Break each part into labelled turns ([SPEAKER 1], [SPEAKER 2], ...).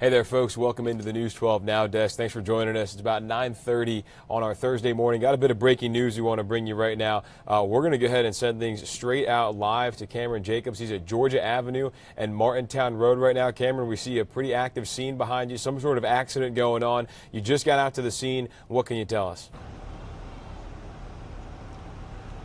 [SPEAKER 1] Hey there, folks. Welcome into the News 12 Now desk. Thanks for joining us. It's about 9:30 on our Thursday morning. Got a bit of breaking news we want to bring you right now. We're going to go ahead and send things straight out live to Cameron Jacobs. He's at Georgia Avenue and Martintown Road right now. Cameron, we see a pretty active scene behind you, some sort of accident going on. You just got out to the scene. What can you tell us?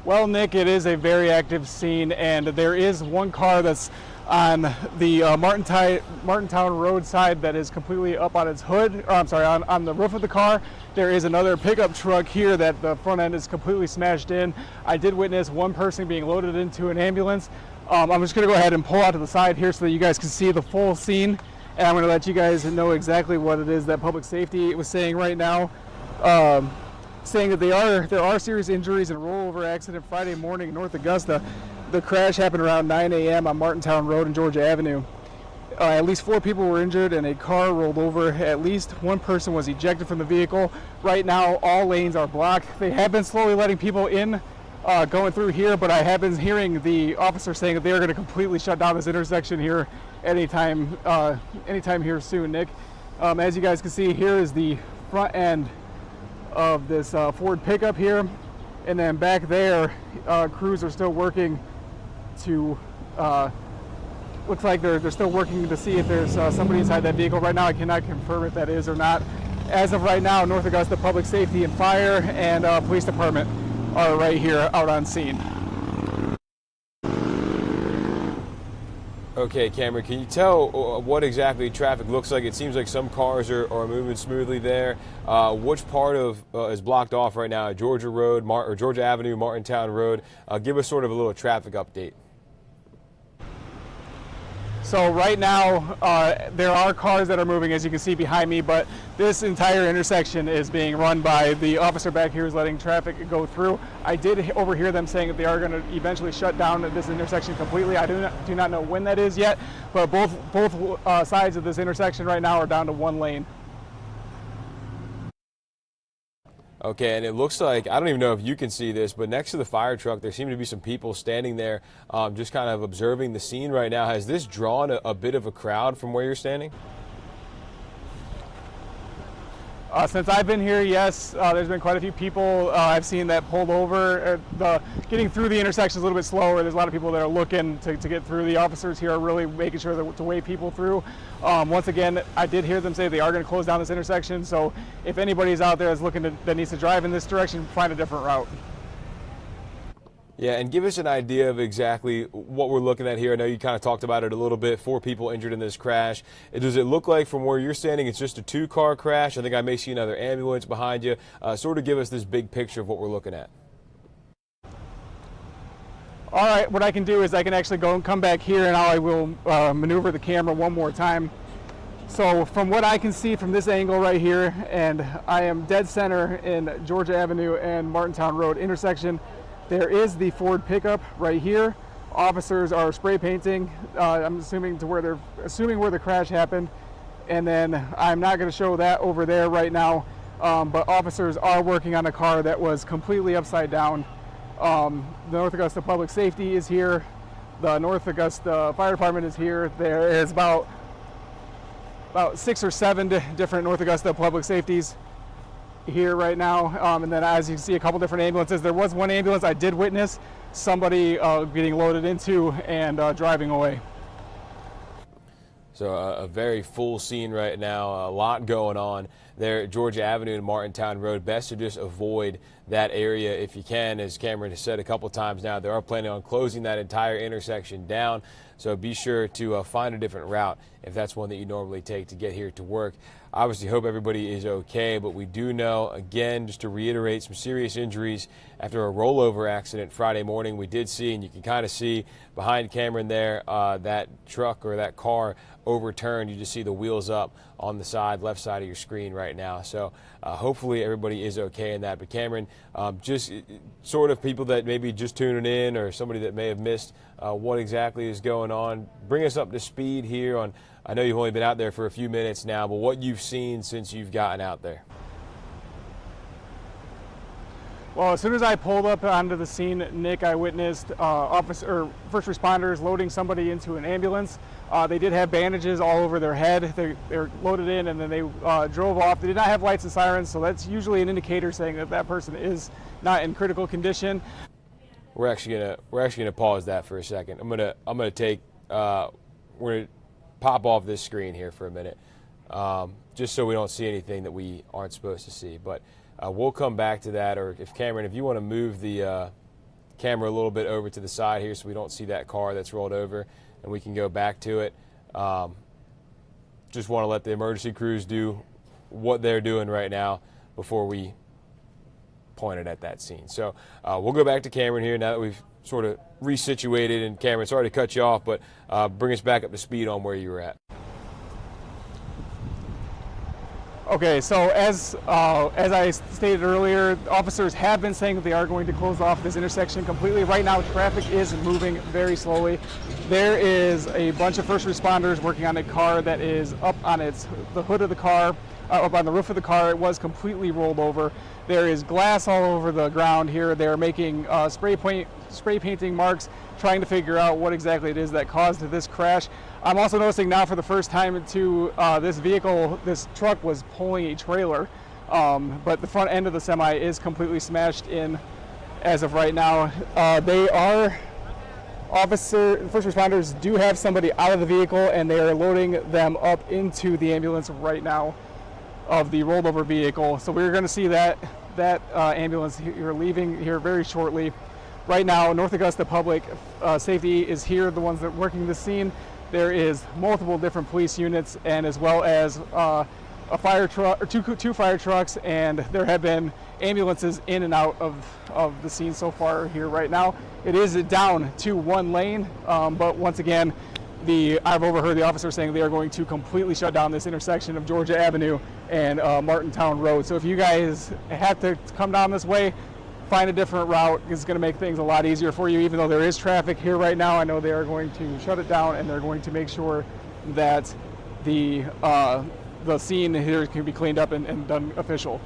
[SPEAKER 2] Well, Nick, it is a very active scene, and there is one car that's on the Martintown Road side that is completely up on its hood, or I'm sorry, on the roof of the car. There is another pickup truck here that the front end is completely smashed in. I did witness one person being loaded into an ambulance. I'm just going to go ahead and pull out to the side here so that you guys can see the full scene, and I'm going to let you guys know exactly what it is that public safety was saying right now. Saying that there are serious injuries in a rollover accident Friday morning in North Augusta. The crash happened around 9 a.m. on Martintown Road and Georgia Avenue. At least 4 people were injured and a car rolled over. At least one person was ejected from the vehicle. Right now, all lanes are blocked. They have been slowly letting people in, going through here, but I have been hearing the officer saying that they are going to completely shut down this intersection here anytime here soon, Nick. As you guys can see, here is the front end of this Ford pickup here, and then back there, crews are still working to looks like they're still working to see if there's somebody inside that vehicle. Right now I cannot confirm if that is or not. As of right now, North Augusta Public Safety and Fire and Police Department are right here out on scene.
[SPEAKER 1] Okay, Cameron, can you tell what exactly traffic looks like? It seems like some cars are moving smoothly there. Which part of is blocked off right now? Georgia Road, or Georgia Avenue, Martintown Road. Give us sort of a little traffic update.
[SPEAKER 2] So right now, there are cars that are moving, as you can see behind me, but this entire intersection is being run by the officer back here who's letting traffic go through. I did overhear them saying that they are going to eventually shut down this intersection completely. I do not know when that is yet, but both sides of this intersection right now are down to one lane.
[SPEAKER 1] Okay, and it looks like, I don't even know if you can see this, but next to the fire truck, there seem to be some people standing there just kind of observing the scene right now. Has this drawn a bit of a crowd from where you're standing?
[SPEAKER 2] Since I've been here, yes, there's been quite a few people. I've seen that pulled over. Getting through the intersection is a little bit slower. There's a lot of people that are looking to get through. The officers here are really making sure to wave people through. Once again, I did hear them say they are going to close down this intersection. So if anybody's out there that's looking that needs to drive in this direction, find a different route.
[SPEAKER 1] Yeah, and give us an idea of exactly what we're looking at here. I know you kind of talked about it a little bit, 4 people injured in this crash. Does it look like from where you're standing it's just a 2-car crash? I think I may see another ambulance behind you. Sort of give us this big picture of what we're looking at.
[SPEAKER 2] All right, what I can do is I can actually go and come back here, and I will maneuver the camera one more time. So from what I can see from this angle right here, and I am dead center in Georgia Avenue and Martintown Road intersection, there is the Ford pickup right here. Officers are spray painting, I'm assuming where the crash happened. And then I'm not going to show that over there right now, but officers are working on a car that was completely upside down. The North Augusta Public Safety is here. The North Augusta Fire Department is here. There is about 6 or 7 different North Augusta Public Safeties here right now, and then as you can see, a couple different ambulances. There was one ambulance I did witness somebody getting loaded into and driving away. So
[SPEAKER 1] a very full scene right now, a lot going on there at Georgia Avenue and Martintown Road. Best to just avoid that area if you can. As Cameron has said a couple times now, they are planning on closing that entire intersection down. So be sure to find a different route if that's one that you normally take to get here to work. Obviously, hope everybody is okay, but we do know, again, just to reiterate, some serious injuries after a rollover accident Friday morning. We did see, and you can kind of see behind Cameron there, that truck or that car overturned. You just see the wheels up on the side, left side of your screen right now. So hopefully everybody is okay in that. But Cameron, just sort of people that maybe just tuning in or somebody that may have missed what exactly is going on, bring us up to speed here on, I know you've only been out there for a few minutes now, but what you've seen since you've gotten out there.
[SPEAKER 2] Well, as soon as I pulled up onto the scene, Nick, I witnessed first responders loading somebody into an ambulance. They did have bandages all over their head. They're loaded in, and then they drove off. They did not have lights and sirens, so that's usually an indicator saying that that person is not in critical condition.
[SPEAKER 1] We're actually gonna pause that for a second. We're gonna pop off this screen here for a minute, just so we don't see anything that we aren't supposed to see. But we'll come back to that, or if Cameron, if you want to move the camera a little bit over to the side here so we don't see that car that's rolled over, and we can go back to it. Just want to let the emergency crews do what they're doing right now before we point it at that scene. So we'll go back to Cameron here now that we've sort of resituated. And Cameron, sorry to cut you off, but bring us back up to speed on where you were at.
[SPEAKER 2] Okay, so as I stated earlier, officers have been saying that they are going to close off this intersection completely. Right now, traffic is moving very slowly. There is a bunch of first responders working on a car that is up on the hood of the car, up on the roof of the car. It was completely rolled over. There is glass all over the ground here. They're making spray painting marks, trying to figure out what exactly it is that caused this crash. I'm also noticing now for the first time too, this truck was pulling a trailer, but the front end of the semi is completely smashed in as of right now. First responders do have somebody out of the vehicle, and they are loading them up into the ambulance right now of the rolled over vehicle. So we're going to see that ambulance here leaving here very shortly. Right now, North Augusta Public Safety is here, the ones that are working the scene. There is multiple different police units, and as well as a fire truck, or two fire trucks, and there have been ambulances in and out of the scene so far here right now. It is down to one lane, but once again, I've overheard the officer saying they are going to completely shut down this intersection of Georgia Avenue and Martintown Road. So if you guys have to come down this way, find a different route. It's going to make things a lot easier for you. Even though there is traffic here right now, I know they are going to shut it down, and they're going to make sure that the scene here can be cleaned up and done official.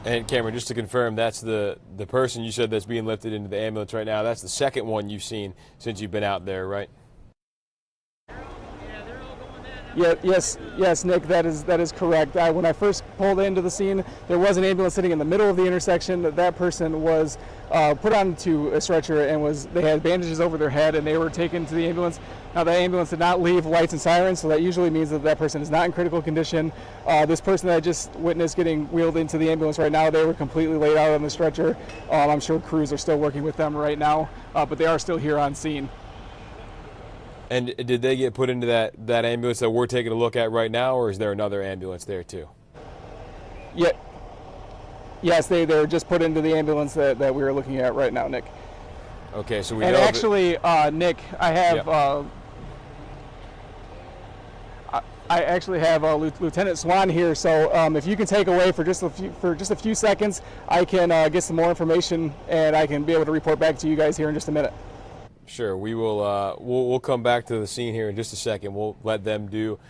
[SPEAKER 1] And Cameron, just to confirm, that's the person you said that's being lifted into the ambulance right now. That's the second one you've seen since you've been out there, right?
[SPEAKER 2] Yeah, yes, Nick, that is correct. When I first pulled into the scene, there was an ambulance sitting in the middle of the intersection. That person was put onto a stretcher, and they had bandages over their head, and they were taken to the ambulance. Now, the ambulance did not leave lights and sirens, so that usually means that person is not in critical condition. This person that I just witnessed getting wheeled into the ambulance right now, they were completely laid out on the stretcher. I'm sure crews are still working with them right now, but they are still here on scene.
[SPEAKER 1] And did they get put into that ambulance that we're taking a look at right now, or is there another ambulance there too?
[SPEAKER 2] Yeah. Yes, they're just put into the ambulance that we were looking at right now, Nick.
[SPEAKER 1] Okay, so we
[SPEAKER 2] and
[SPEAKER 1] know.
[SPEAKER 2] Actually, Nick, I have.
[SPEAKER 1] Yep.
[SPEAKER 2] I actually have Lieutenant Swan here, so if you can take away for just a few seconds, I can get some more information, and I can be able to report back to you guys here in just a minute.
[SPEAKER 1] Sure, we will. We'll come back to the scene here in just a second. We'll let them we'll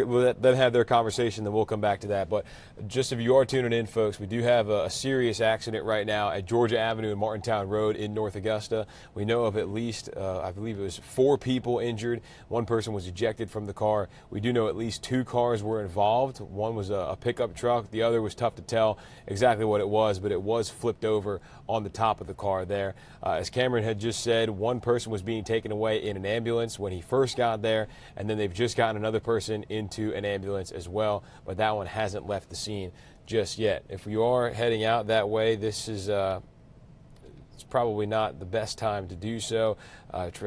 [SPEAKER 1] let them have their conversation, then we'll come back to that. But just if you are tuning in, folks, we do have a serious accident right now at Georgia Avenue and Martintown Road in North Augusta. We know of at least, I believe it was 4 people injured. One person was ejected from the car. We do know at least 2 cars were involved. One was a pickup truck. The other was tough to tell exactly what it was, but it was flipped over on the top of the car there. As Cameron had just said, one person was being taken away in an ambulance when he first got there, and then they've just gotten another person into an ambulance as well, but that one hasn't left the scene just yet. If you are heading out that way, this is it's probably not the best time to do so.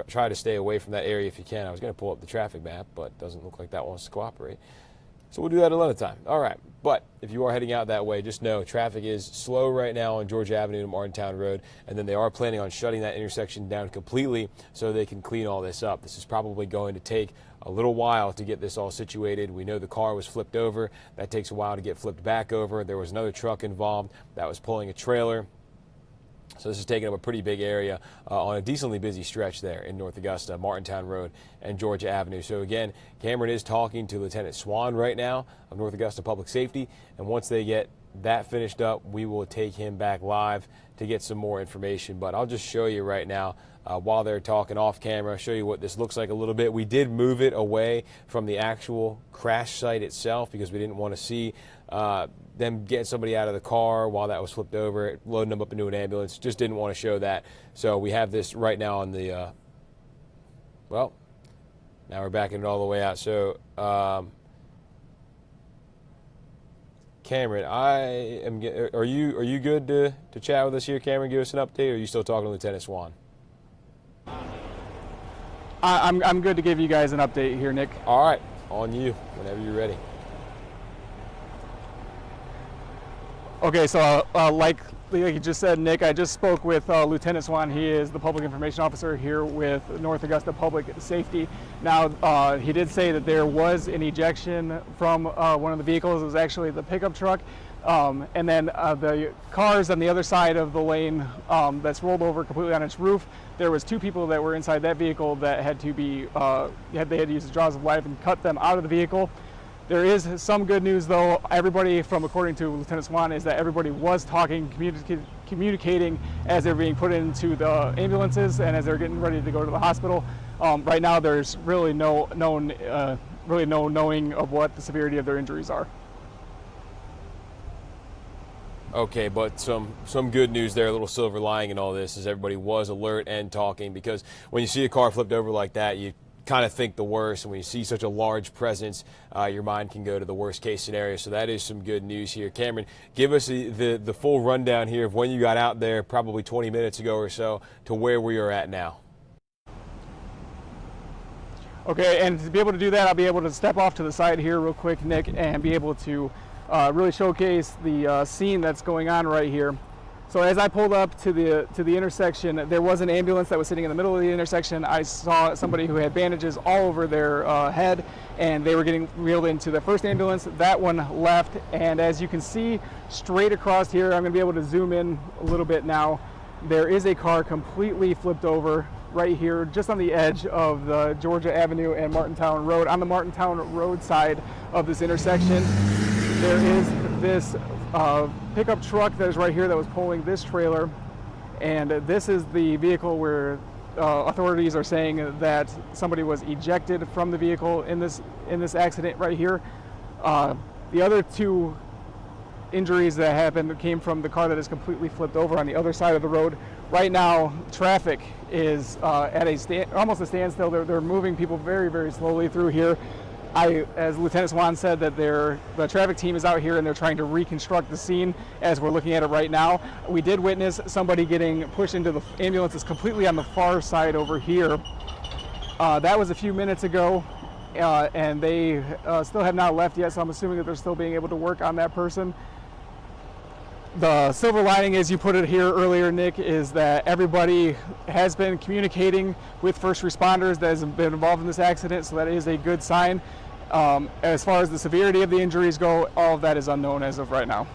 [SPEAKER 1] Try to stay away from that area if you can. I was going to pull up the traffic map, but it doesn't look like that wants to cooperate. So we'll do that another time. All right. But if you are heading out that way, just know traffic is slow right now on Georgia Avenue and Martintown Road, and then they are planning on shutting that intersection down completely so they can clean all this up. This is probably going to take a little while to get this all situated. We know the car was flipped over. That takes a while to get flipped back over. There was another truck involved that was pulling a trailer. So this is taking up a pretty big area on a decently busy stretch there in North Augusta, Martintown Road and Georgia Avenue. So again, Cameron is talking to Lieutenant Swan right now of North Augusta Public Safety, and once they get that finished up, we will take him back live to get some more information. But I'll just show you right now while they're talking off camera, show you what this looks like a little bit. We did move it away from the actual crash site itself because we didn't want to see them getting somebody out of the car while that was flipped over, loading them up into an ambulance. Just didn't want to show that. So we have this right now on the, well, now we're backing it all the way out. So, Cameron, are you good to chat with us here, Cameron? Give us an update, or are you still talking to Lieutenant Swan?
[SPEAKER 2] I'm good to give you guys an update here, Nick.
[SPEAKER 1] All right, on you, whenever you're ready.
[SPEAKER 2] Okay, so like you just said, Nick, I just spoke with Lieutenant Swan. He is the public information officer here with North Augusta Public Safety. Now, he did say that there was an ejection from one of the vehicles. It was actually the pickup truck. And then the cars on the other side of the lane that's rolled over completely on its roof. There was 2 people that were inside that vehicle that had to be, they had to use the jaws of life and cut them out of the vehicle. There is some good news, though. Everybody, according to Lieutenant Swan, is that everybody was talking, communicating as they're being put into the ambulances and as they're getting ready to go to the hospital. Right now, there's really no knowing of what the severity of their injuries are.
[SPEAKER 1] Okay, but some good news there, a little silver lining in all this is everybody was alert and talking, because when you see a car flipped over like that, you kind of think the worst, and when you see such a large presence, your mind can go to the worst case scenario. So that is some good news here. Cameron, give us the full rundown here of when you got out there, probably 20 minutes ago or so, to where we are at now.
[SPEAKER 2] Okay, and to be able to do that, I'll be able to step off to the side here real quick, Nick, and be able to really showcase the scene that's going on right here. So as I pulled up to the intersection, there was an ambulance that was sitting in the middle of the intersection. I saw somebody who had bandages all over their head, and they were getting wheeled into the first ambulance. That one left, and as you can see straight across here, I'm going to be able to zoom in a little bit now. There is a car completely flipped over right here, just on the edge of the Georgia Avenue and Martintown Road. On the Martintown Road side of this intersection, there is this pickup truck that is right here that was pulling this trailer, and this is the vehicle where authorities are saying that somebody was ejected from the vehicle in this accident right here. The other 2 injuries that happened came from the car that is completely flipped over on the other side of the road. Right now, traffic is at almost a standstill. They're moving people very, very slowly through here. As Lieutenant Swan said, that the traffic team is out here and they're trying to reconstruct the scene as we're looking at it right now. We did witness somebody getting pushed into the ambulance. It's completely on the far side over here. That was a few minutes ago, and they still have not left yet, so I'm assuming that they're still being able to work on that person. The silver lining, as you put it here earlier, Nick, is that everybody has been communicating with first responders that has been involved in this accident, so that is a good sign. As far as the severity of the injuries go, all of that is unknown as of right now.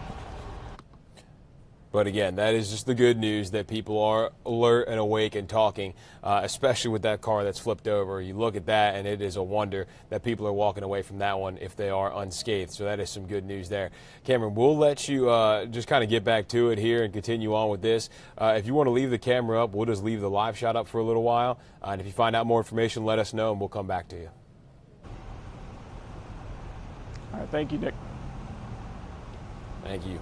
[SPEAKER 1] But again, that is just the good news, that people are alert and awake and talking, especially with that car that's flipped over. You look at that, and it is a wonder that people are walking away from that one if they are unscathed. So that is some good news there. Cameron, we'll let you just kind of get back to it here and continue on with this. If you want to leave the camera up, we'll just leave the live shot up for a little while. And if you find out more information, let us know, and we'll come back to you.
[SPEAKER 2] All right, thank you, Nick.
[SPEAKER 1] Thank you.